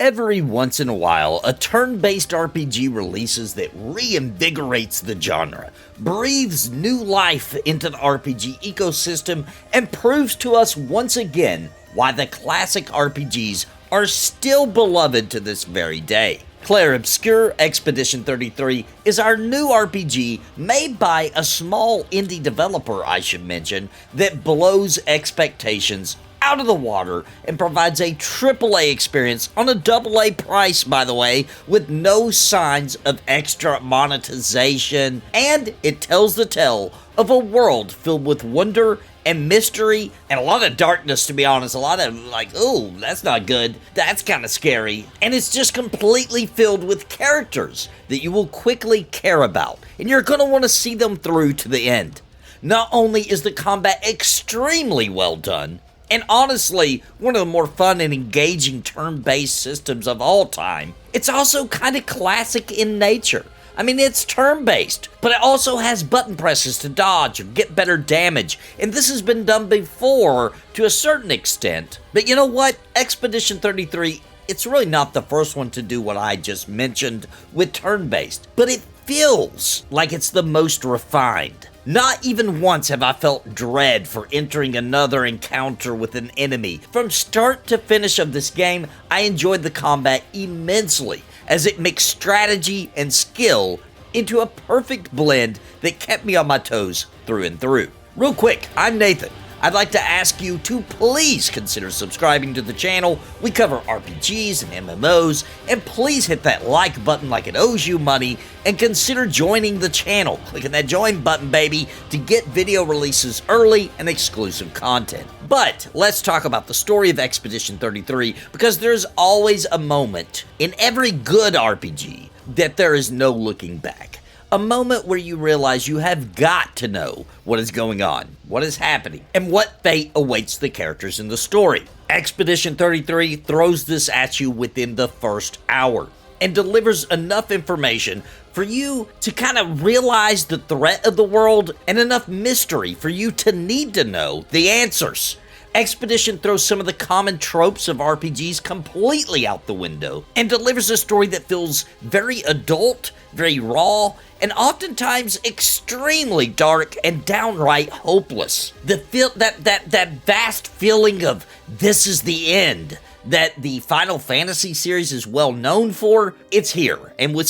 Every once in a while, a turn-based RPG releases that reinvigorates the genre, breathes new life into the RPG ecosystem, and proves to us once again why the classic RPGs are still beloved to this very day. Clair Obscur Expedition 33 is our new RPG made by a small indie developer, I should mention, that blows expectations out of the water and provides a AAA experience on a AA price, by the way, with no signs of extra monetization, and it tells the tale of a world filled with wonder and mystery and a lot of darkness, to be honest. A lot of like, ooh, that's not good, that's kind of scary, and it's just completely filled with characters that you will quickly care about, and you're going to want to see them through to the end. Not only is the combat extremely well done, and honestly, one of the more fun and engaging turn-based systems of all time, it's also kind of classic in nature. I mean, it's turn-based, but it also has button presses to dodge or get better damage, and this has been done before to a certain extent. But you know what? Expedition 33, it's really not the first one to do what I just mentioned with turn-based, but it feels like it's the most refined. Not even once have I felt dread for entering another encounter with an enemy. From start to finish of this game, I enjoyed the combat immensely, as it mixed strategy and skill into a perfect blend that kept me on my toes through and through. Real quick, I'm Nathan. I'd like to ask you to please consider subscribing to the channel. We cover RPGs and MMOs, and please hit that like button like it owes you money, and consider joining the channel. Clicking that join button, baby, to get video releases early and exclusive content. But let's talk about the story of Expedition 33, because there's always a moment in every good RPG that there is no looking back. A moment where you realize you have got to know what is going on, what is happening, and what fate awaits the characters in the story. Expedition 33 throws this at you within the first hour and delivers enough information for you to kind of realize the threat of the world and enough mystery for you to need to know the answers. Expedition throws some of the common tropes of RPGs completely out the window and delivers a story that feels very adult, very raw, and oftentimes extremely dark and downright hopeless. That vast feeling of this is the end that the Final Fantasy series is well known for, it's here, and with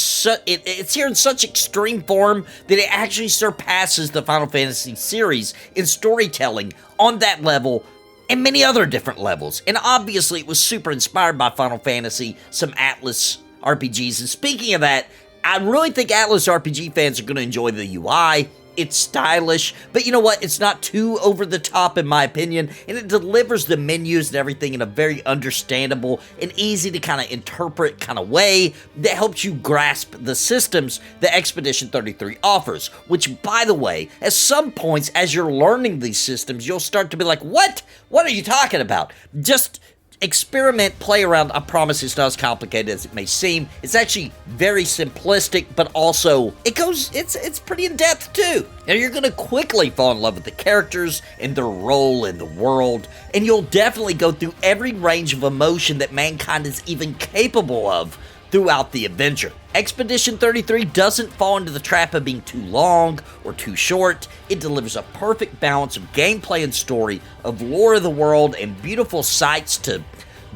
it's here in such extreme form that it actually surpasses the Final Fantasy series in storytelling on that level and many other different levels. And obviously it was super inspired by Final Fantasy, some Atlas RPGs, and speaking of that, I really think Atlas RPG fans are going to enjoy the UI. It's stylish, but you know what? It's not too over the top in my opinion, and it delivers the menus and everything in a very understandable and easy to kind of interpret kind of way that helps you grasp the systems that Expedition 33 offers, which, by the way, at some points as you're learning these systems, you'll start to be like, what? What are you talking about? Just experiment, play around. I promise it's not as complicated as it may seem. It's actually very simplistic, but also it's pretty in depth too. Now you're gonna quickly fall in love with the characters and their role in the world, and you'll definitely go through every range of emotion that mankind is even capable of throughout the adventure. Expedition 33 doesn't fall into the trap of being too long or too short. It delivers a perfect balance of gameplay and story, of lore of the world, and beautiful sights to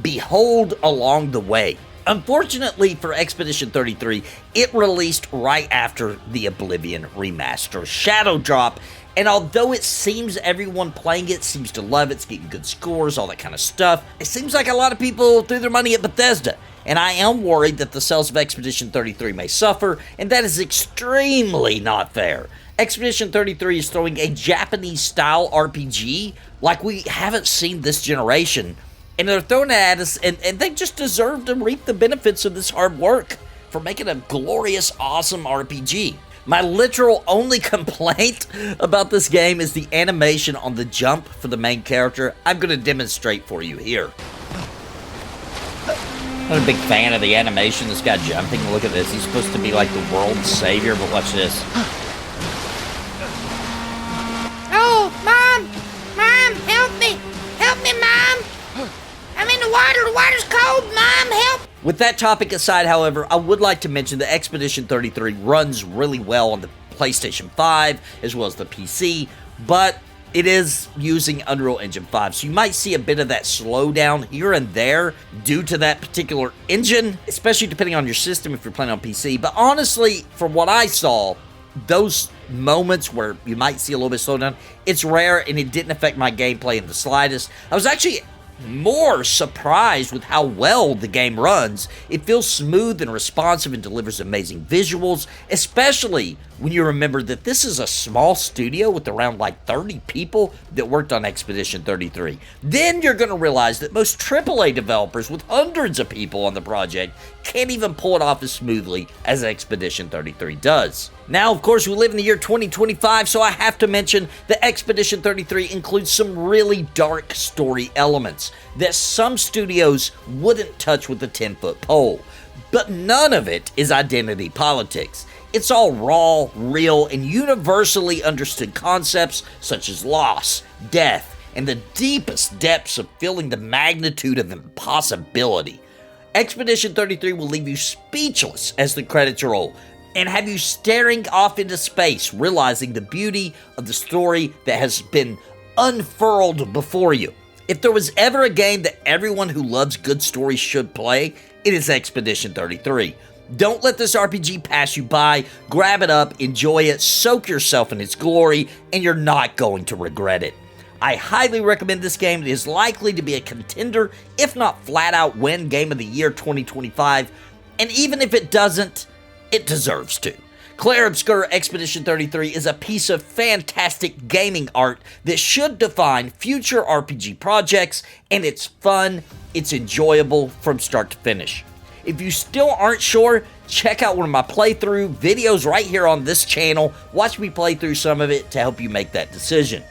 behold along the way. Unfortunately for Expedition 33, it released right after the Oblivion remaster Shadow Drop, and although it seems everyone playing it seems to love it, it's getting good scores, all that kind of stuff, it seems like a lot of people threw their money at Bethesda. And I am worried that the sales of Expedition 33 may suffer, and that is extremely not fair. Expedition 33 is throwing a Japanese-style RPG like we haven't seen this generation, and they're throwing it at us, and they just deserve to reap the benefits of this hard work for making a glorious, awesome RPG. My literal only complaint about this game is the animation on the jump for the main character. I'm going to demonstrate for you here. I'm a big fan of the animation, this guy jumping. Look at this, he's supposed to be like the world's savior, but watch this. Oh, Mom! Mom, help me! Help me, Mom! I'm in the water, the water's cold, Mom, help! With that topic aside, however, I would like to mention that Expedition 33 runs really well on the PlayStation 5 as well as the PC, but it is using Unreal Engine 5, so you might see a bit of that slowdown here and there due to that particular engine, especially depending on your system if you're playing on PC. But honestly, from what I saw, those moments where you might see a little bit of slowdown, it's rare and it didn't affect my gameplay in the slightest. I was actually more surprised with how well the game runs. It feels smooth and responsive and delivers amazing visuals, especially when you remember that this is a small studio with around like 30 people that worked on Expedition 33. Then you're going to realize that most AAA developers with hundreds of people on the project can't even pull it off as smoothly as Expedition 33 does. Now, of course, we live in the year 2025, so I have to mention that Expedition 33 includes some really dark story elements that some studios wouldn't touch with a 10-foot pole. But none of it is identity politics. It's all raw, real, and universally understood concepts such as loss, death, and the deepest depths of feeling the magnitude of impossibility. Expedition 33 will leave you speechless as the credits roll, and have you staring off into space, realizing the beauty of the story that has been unfurled before you. If there was ever a game that everyone who loves good stories should play, it is Expedition 33. Don't let this RPG pass you by. Grab it up, enjoy it, soak yourself in its glory, and you're not going to regret it. I highly recommend this game. It is likely to be a contender, if not flat out win Game of the Year 2025, and even if it doesn't, it deserves to. Clair Obscur Expedition 33 is a piece of fantastic gaming art that should define future RPG projects, and it's fun, it's enjoyable from start to finish. If you still aren't sure, check out one of my playthrough videos right here on this channel. Watch me play through some of it to help you make that decision.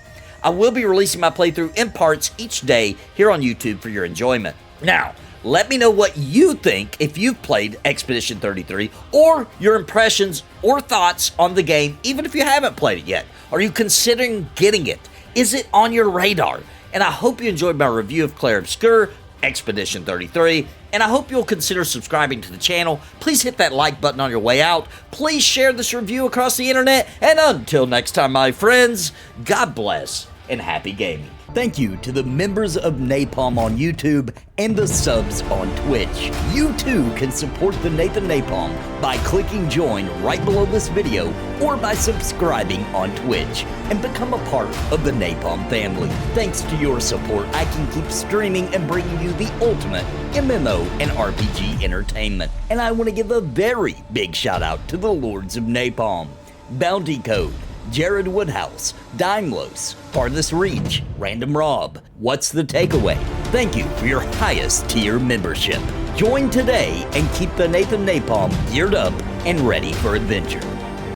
I will be releasing my playthrough in parts each day here on YouTube for your enjoyment. Now, let me know what you think if you've played Expedition 33, or your impressions or thoughts on the game, even if you haven't played it yet. Are you considering getting it? Is it on your radar? And I hope you enjoyed my review of Clair Obscur Expedition 33, and I hope you'll consider subscribing to the channel. Please hit that like button on your way out. Please share this review across the internet, and until next time, my friends, God bless and happy gaming. Thank you to the members of Napalm on YouTube and the subs on Twitch. You too can support the Nathan Napalm by clicking join right below this video or by subscribing on Twitch and become a part of the Napalm family. Thanks to your support, I can keep streaming and bringing you the ultimate MMO and RPG entertainment. And I want to give a very big shout out to the Lords of Napalm, Bounty Code, Jared Woodhouse, Daimlos, Farthest Reach, Random Rob. What's the takeaway? Thank you for your highest tier membership. Join today and keep the Nathan Napalm geared up and ready for adventure.